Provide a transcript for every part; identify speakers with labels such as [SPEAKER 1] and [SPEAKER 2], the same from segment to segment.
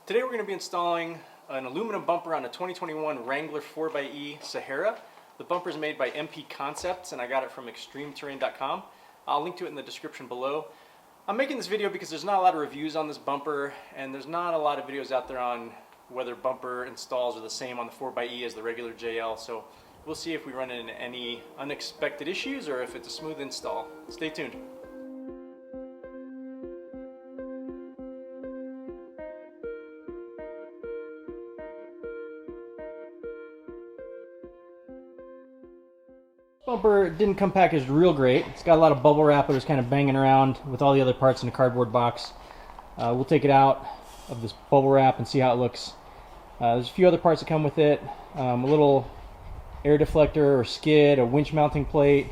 [SPEAKER 1] Today we're going to be installing an aluminum bumper on a 2021 Wrangler 4xe Sahara. The bumper is made by MP Concepts and I got it from extremeterrain.com. I'll link to it in the description below. I'm making this video because there's not a lot of reviews on this bumper and there's not a lot of videos out there on whether bumper installs are the same on the 4xe as the regular JL. So we'll see if we run into any unexpected issues or if it's a smooth install. Stay tuned. Bumper didn't come packaged real great. It's got a lot of bubble wrap. It was kind of banging around with all the other parts in a cardboard box. We'll take it out of this bubble wrap and see how it looks. There's a few other parts that come with it. A little air deflector or skid, a winch mounting plate.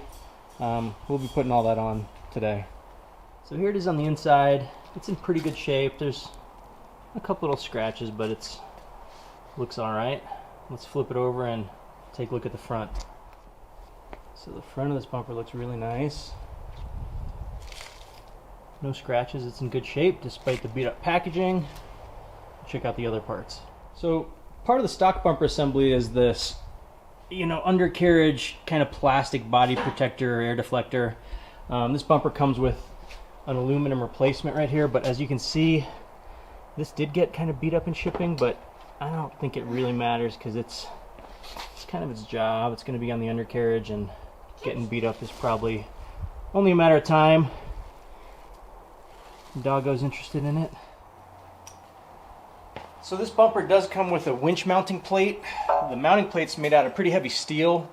[SPEAKER 1] We'll be putting all that on today. So here it is on the inside. It's in pretty good shape. There's a couple little scratches, but it looks alright. Let's flip it over and take a look at the front. So the front of this bumper looks really nice. No scratches, it's in good shape despite the beat up packaging. Check out the other parts. So part of the stock bumper assembly is this, undercarriage kind of plastic body protector or air deflector. This bumper comes with an aluminum replacement right here, but as you can see, this did get kind of beat up in shipping, but I don't think it really matters because it's kind of its job. It's going to be on the undercarriage, and getting beat up is probably only a matter of time. Doggo's interested in it. So this bumper does come with a winch mounting plate. The mounting plate's made out of pretty heavy steel.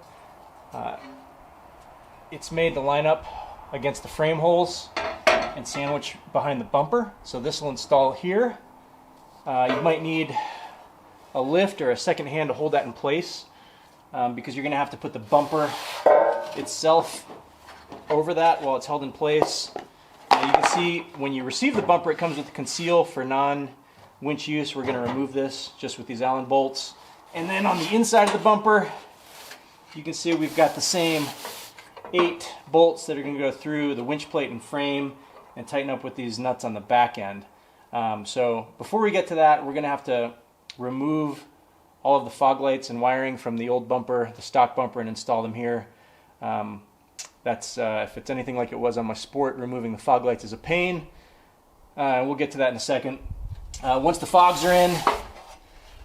[SPEAKER 1] It's made to line up against the frame holes and sandwich behind the bumper. So this will install here. You might need a lift or a second hand to hold that in place because you're going to have to put the bumper itself over that while it's held in place. You can see when you receive the bumper, it comes with a conceal for non-winch use. We're going to remove this just with these Allen bolts. And then on the inside of the bumper, you can see we've got the same 8 bolts that are going to go through the winch plate and frame and tighten up with these nuts on the back end. So before we get to that, we're going to have to remove all of the fog lights and wiring from the old bumper, the stock bumper, and install them here. If it's anything like it was on my Sport, removing the fog lights is a pain. We'll get to that in a second. Once the fogs are in,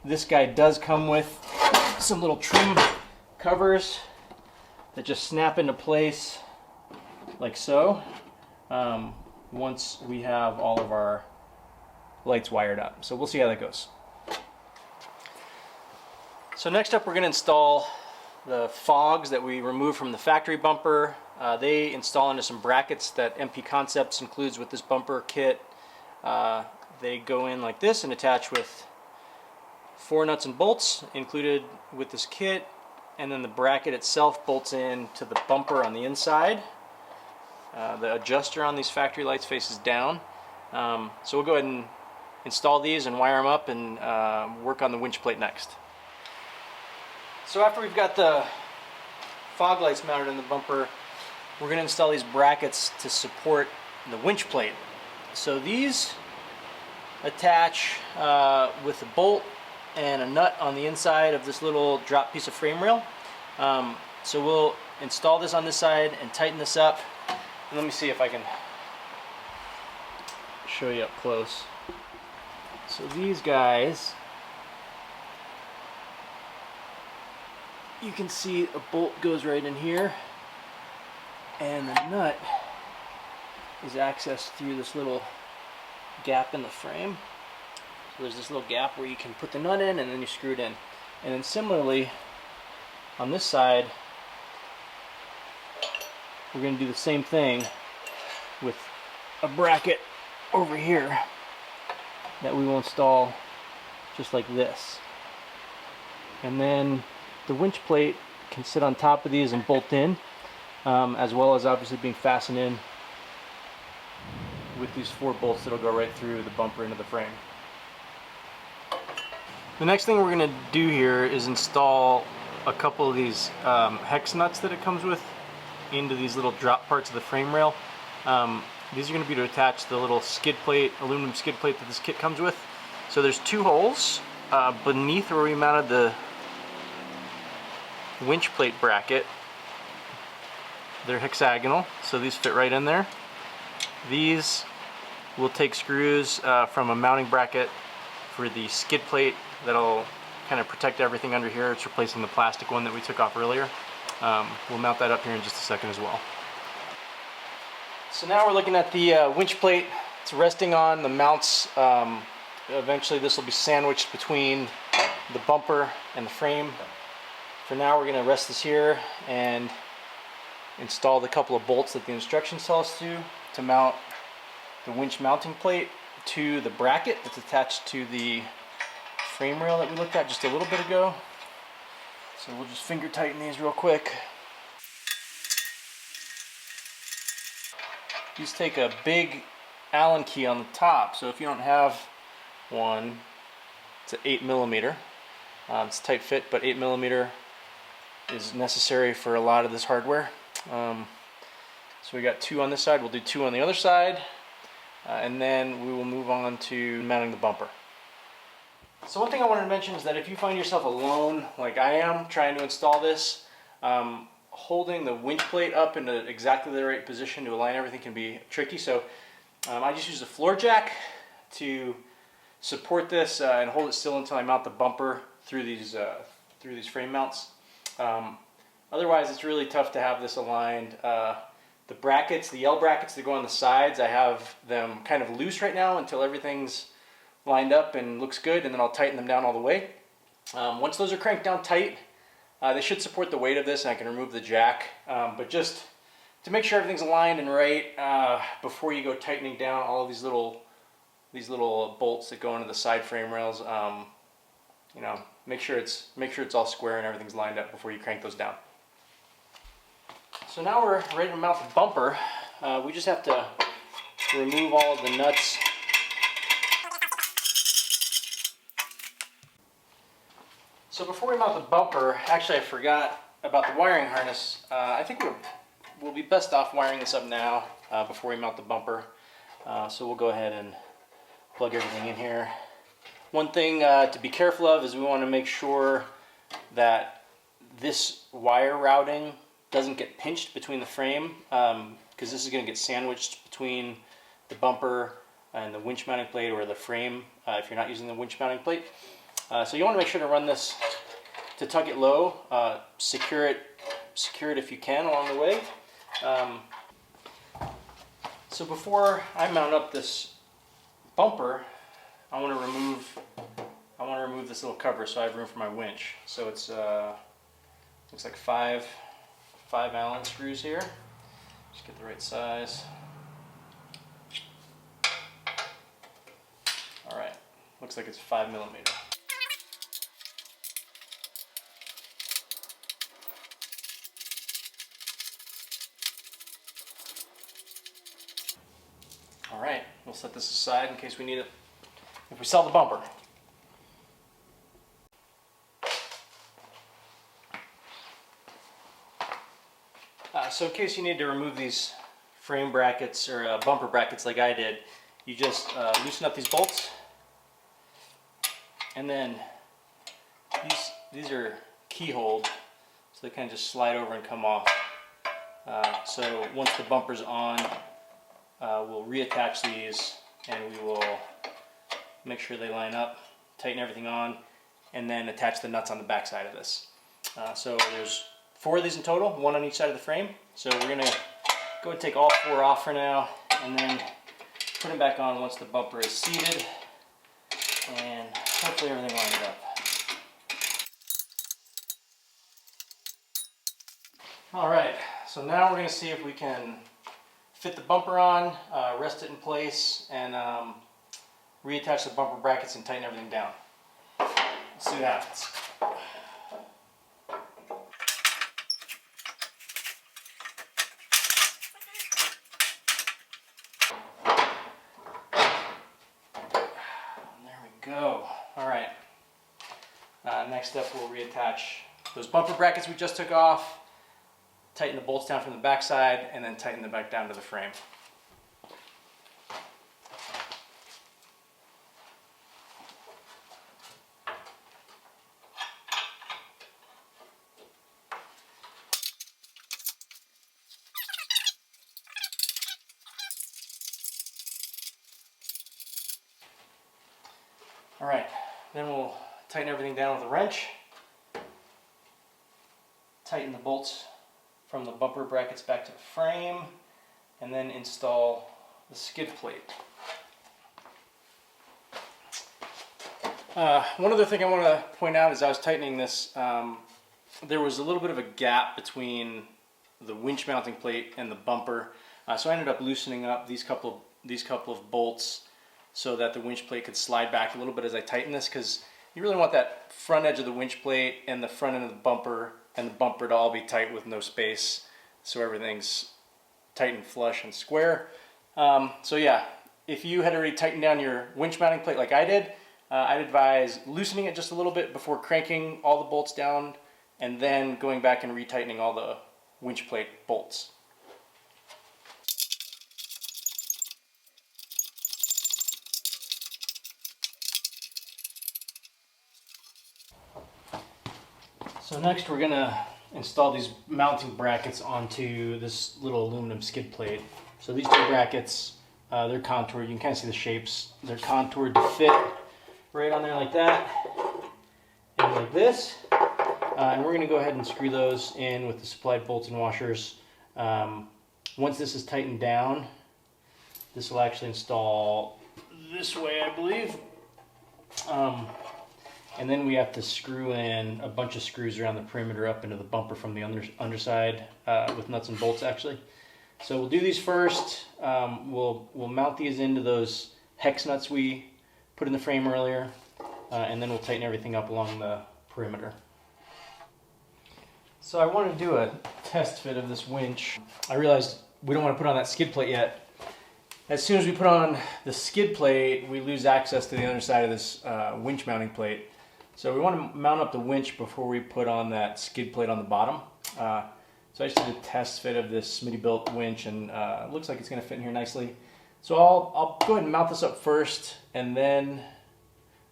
[SPEAKER 1] this guy does come with some little trim covers that just snap into place like so once we have all of our lights wired up. So we'll see how that goes. So next up, we're going to install the fogs that we removed from the factory bumper. They install into some brackets that MP Concepts includes with this bumper kit. They go in like this and attach with 4 nuts and bolts included with this kit, and then the bracket itself bolts in to the bumper on the inside. The adjuster on these factory lights faces down. So we'll go ahead and install these and wire them up and work on the winch plate next. So after we've got the fog lights mounted in the bumper, we're going to install these brackets to support the winch plate. So these attach with a bolt and a nut on the inside of this little drop piece of frame rail. So we'll install this on this side and tighten this up. And let me see if I can show you up close. So these guys, you can see a bolt goes right in here, and the nut is accessed through this little gap in the frame. So there's this little gap where you can put the nut in and then you screw it in. And then similarly on this side, we're going to do the same thing with a bracket over here that we will install just like this. And then the winch plate can sit on top of these and bolt in, as well as obviously being fastened in with these 4 bolts that'll go right through the bumper into the frame. The next thing we're going to do here is install a couple of these hex nuts that it comes with into these little drop parts of the frame rail. These are going to be to attach the little skid plate, aluminum skid plate that this kit comes with. So there's two holes beneath where we mounted the winch plate bracket. They're hexagonal, so these fit right in there. These will take screws from a mounting bracket for the skid plate that'll kind of protect everything under here. It's replacing the plastic one that we took off earlier. We'll mount that up here in just a second as well. So now we're looking at the winch plate. It's resting on the mounts. Eventually this will be sandwiched between the bumper and the frame. For now we're going to rest this here and install the couple of bolts that the instructions tell us to mount the winch mounting plate to the bracket that's attached to the frame rail that we looked at just a little bit ago. So we'll just finger tighten these real quick. These take a big Allen key on the top, so if you don't have one, it's an 8mm. It's a tight fit, but 8mm is necessary for a lot of this hardware. So we got 2 on this side, we'll do 2 on the other side, and then we will move on to mounting the bumper. So one thing I wanted to mention is that if you find yourself alone, like I am, trying to install this, holding the winch plate up into exactly the right position to align everything can be tricky. So I just use a floor jack to support this and hold it still until I mount the bumper through these frame mounts. Otherwise, it's really tough to have this aligned. The brackets, the L brackets that go on the sides, I have them kind of loose right now until everything's lined up and looks good, and then I'll tighten them down all the way. Once those are cranked down tight, they should support the weight of this, and I can remove the jack. But just to make sure everything's aligned and right, before you go tightening down all of these little bolts that go into the side frame rails, you know, make sure it's all square and everything's lined up before you crank those down. So now we're ready to mount the bumper. We just have to remove all of the nuts. So before we mount the bumper, actually I forgot about the wiring harness. I think we'll be best off wiring this up now before we mount the bumper. So we'll go ahead and plug everything in here. One thing to be careful of is we want to make sure that this wire routing doesn't get pinched between the frame, because this is going to get sandwiched between the bumper and the winch mounting plate, or the frame if you're not using the winch mounting plate. So you want to make sure to run this to tuck it low, secure it if you can along the way. So before I mount up this bumper, I want to remove this little cover so I have room for my winch. So it's looks like five Allen screws here. Just get the right size. All right, looks like it's 5mm. All right, we'll set this aside in case we need it if we sell the bumper. So in case you need to remove these frame brackets or bumper brackets like I did, you just loosen up these bolts, and then these are keyholed, so they kind of just slide over and come off. So once the bumper's on, we'll reattach these, and we will make sure they line up, tighten everything on, and then attach the nuts on the back side of this. So there's 4 of these in total, 1 on each side of the frame. So we're going to go and take all 4 off for now, and then put them back on once the bumper is seated, and hopefully everything lines up. Alright, so now we're going to see if we can fit the bumper on, rest it in place, and reattach the bumper brackets and tighten everything down. Let's see what happens. There we go. All right. Next up, we'll reattach those bumper brackets we just took off, tighten the bolts down from the back side, and then tighten them back down to the frame. All right, then we'll tighten everything down with a wrench. Tighten the bolts from the bumper brackets back to the frame, and then install the skid plate. One other thing I want to point out is I was tightening this, there was a little bit of a gap between the winch mounting plate and the bumper, so I ended up loosening up these couple of bolts so that the winch plate could slide back a little bit as I tighten this, because you really want that front edge of the winch plate and the front end of the bumper and the bumper to all be tight with no space, so everything's tight and flush and square. So yeah, if you had already tightened down your winch mounting plate like I did, I'd advise loosening it just a little bit before cranking all the bolts down and then going back and retightening all the winch plate bolts. So next we're going to install these mounting brackets onto this little aluminum skid plate. So these two brackets, they're contoured. You can kind of see the shapes. They're contoured to fit right on there like that and like this. And we're going to go ahead and screw those in with the supplied bolts and washers. Once this is tightened down, this will actually install this way, I believe. And then we have to screw in a bunch of screws around the perimeter up into the bumper from the underside with nuts and bolts actually. So we'll do these first. We'll mount these into those hex nuts we put in the frame earlier, and then we'll tighten everything up along the perimeter. So I want to do a test fit of this winch. I realized we don't want to put on that skid plate yet. As soon as we put on the skid plate, we lose access to the underside of this winch mounting plate. So we want to mount up the winch before we put on that skid plate on the bottom. So I just did a test fit of this Smittybilt winch, and it looks like it's going to fit in here nicely. So I'll go ahead and mount this up first and then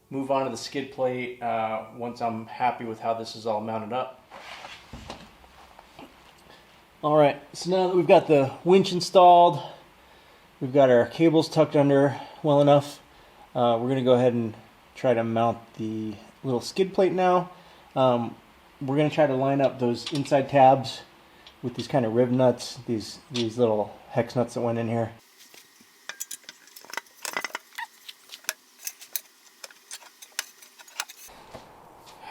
[SPEAKER 1] move on to the skid plate once I'm happy with how this is all mounted up. Alright, so now that we've got the winch installed, we've got our cables tucked under well enough, we're going to go ahead and try to mount the little skid plate now. We're going to try to line up those inside tabs with these kind of rib nuts, these little hex nuts that went in here.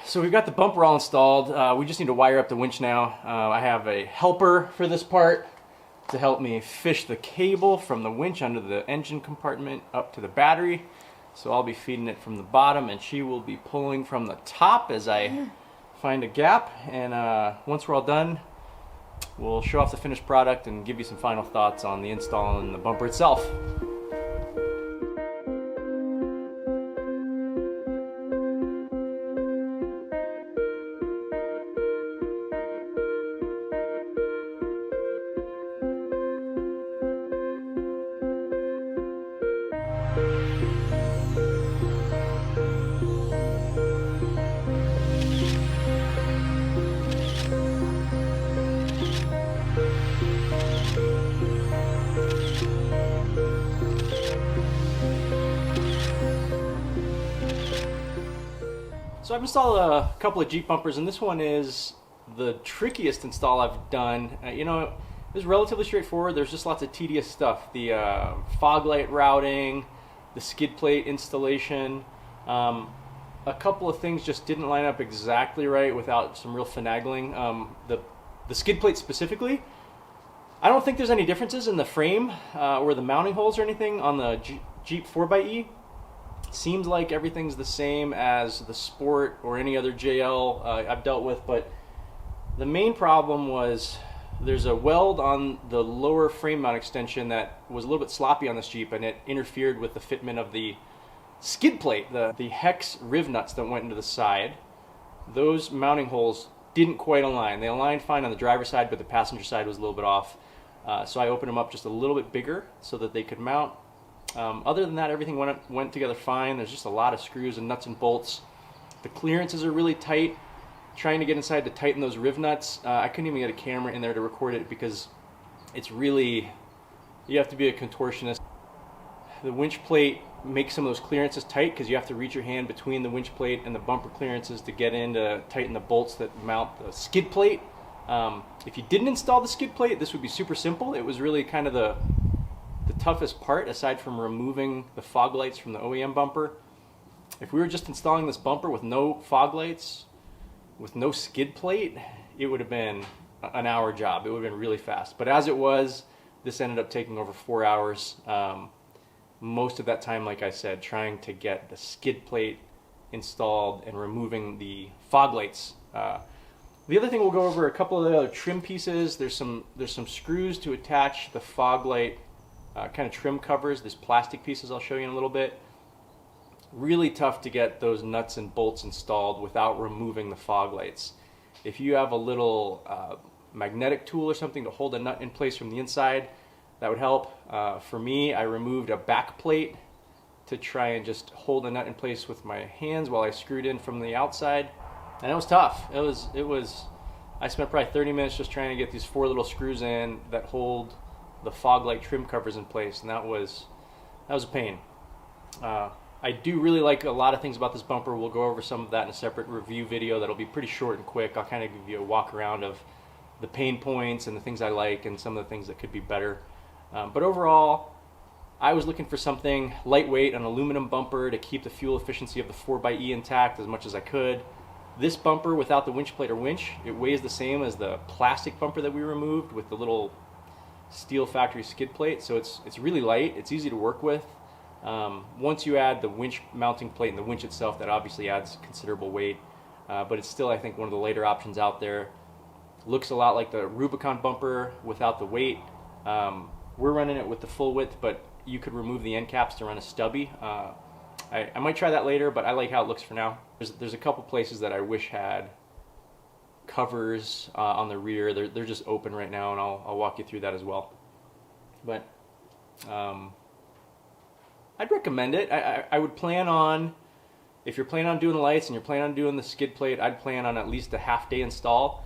[SPEAKER 1] So we've got the bumper all installed. We just need to wire up the winch now. I have a helper for this part to help me fish the cable from the winch under the engine compartment up to the battery. So I'll be feeding it from the bottom and she will be pulling from the top as I find a gap. And once we're all done, we'll show off the finished product and give you some final thoughts on the install and the bumper itself. So I've installed a couple of Jeep bumpers, and this one is the trickiest install I've done. You know, it was relatively straightforward. There's just lots of tedious stuff. The fog light routing, the skid plate installation. A couple of things just didn't line up exactly right without some real finagling. The skid plate specifically, I don't think there's any differences in the frame or the mounting holes or anything on the Jeep 4xe. Seems like everything's the same as the Sport or any other JL I've dealt with, but the main problem was there's a weld on the lower frame mount extension that was a little bit sloppy on this Jeep, and it interfered with the fitment of the skid plate. The hex riv nuts that went into the side, those mounting holes didn't quite align. They aligned fine on the driver's side, but the passenger side was a little bit off. So I opened them up just a little bit bigger so that they could mount. Other than that, everything went together fine. There's just a lot of screws and nuts and bolts. The clearances are really tight. Trying to get inside to tighten those riv nuts, I couldn't even get a camera in there to record it because it's really, you have to be a contortionist. the winch plate makes some of those clearances tight because you have to reach your hand between the winch plate and the bumper clearances to get in to tighten the bolts that mount the skid plate. If you didn't install the skid plate, this would be super simple. It was really kind of the toughest part, aside from removing the fog lights from the OEM bumper. If we were just installing this bumper with no fog lights, with no skid plate, it would have been an hour job. It would have been really fast. But as it was, this ended up taking over 4 hours. Most of that time, like I said, trying to get the skid plate installed and removing the fog lights. The other thing, we'll go over a couple of the other trim pieces. There's some screws to attach the fog light kind of trim covers, these plastic pieces I'll show you in a little bit. Really tough to get those nuts and bolts installed without removing the fog lights. If you have a little magnetic tool or something to hold a nut in place from the inside, that would help. For me, I removed a back plate to try and just hold a nut in place with my hands while I screwed in from the outside, and it was tough. It was. I spent probably 30 minutes just trying to get these 4 little screws in that hold the fog light trim covers in place, and that was a pain. I do really like a lot of things about this bumper. We'll go over some of that in a separate review video that'll be pretty short and quick. I'll kind of give you a walk around of the pain points and the things I like and some of the things that could be better. But overall, I was looking for something lightweight, an aluminum bumper to keep the fuel efficiency of the 4xe intact as much as I could. This bumper without the winch plate or winch, it weighs the same as the plastic bumper that we removed with the little steel factory skid plate, so it's really light, it's easy to work with. Once you add the winch mounting plate and the winch itself, that obviously adds considerable weight, but it's still, I think, one of the later options out there. Looks a lot like the Rubicon bumper without the weight. We're running it with the full width, but you could remove the end caps to run a stubby. I might try that later, but I like how it looks for now. There's a couple places that I wish had covers on the rear. They're just open right now, and I'll walk you through that as well. But I'd recommend it. I would plan on, if you're planning on doing the lights and you're planning on doing the skid plate, I'd plan on at least a half-day install.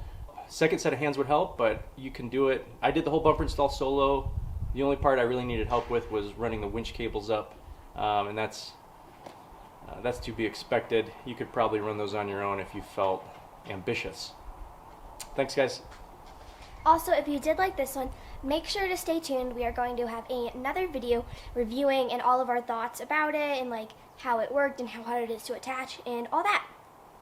[SPEAKER 1] Second set of hands would help, but you can do it. I did the whole bumper install solo. The only part I really needed help with was running the winch cables up, and that's to be expected. You could probably run those on your own if you felt ambitious. Thanks, guys.
[SPEAKER 2] Also, if you did like this one, make sure to stay tuned. We are going to have another video reviewing and all of our thoughts about it and like how it worked and how hard it is to attach and all that.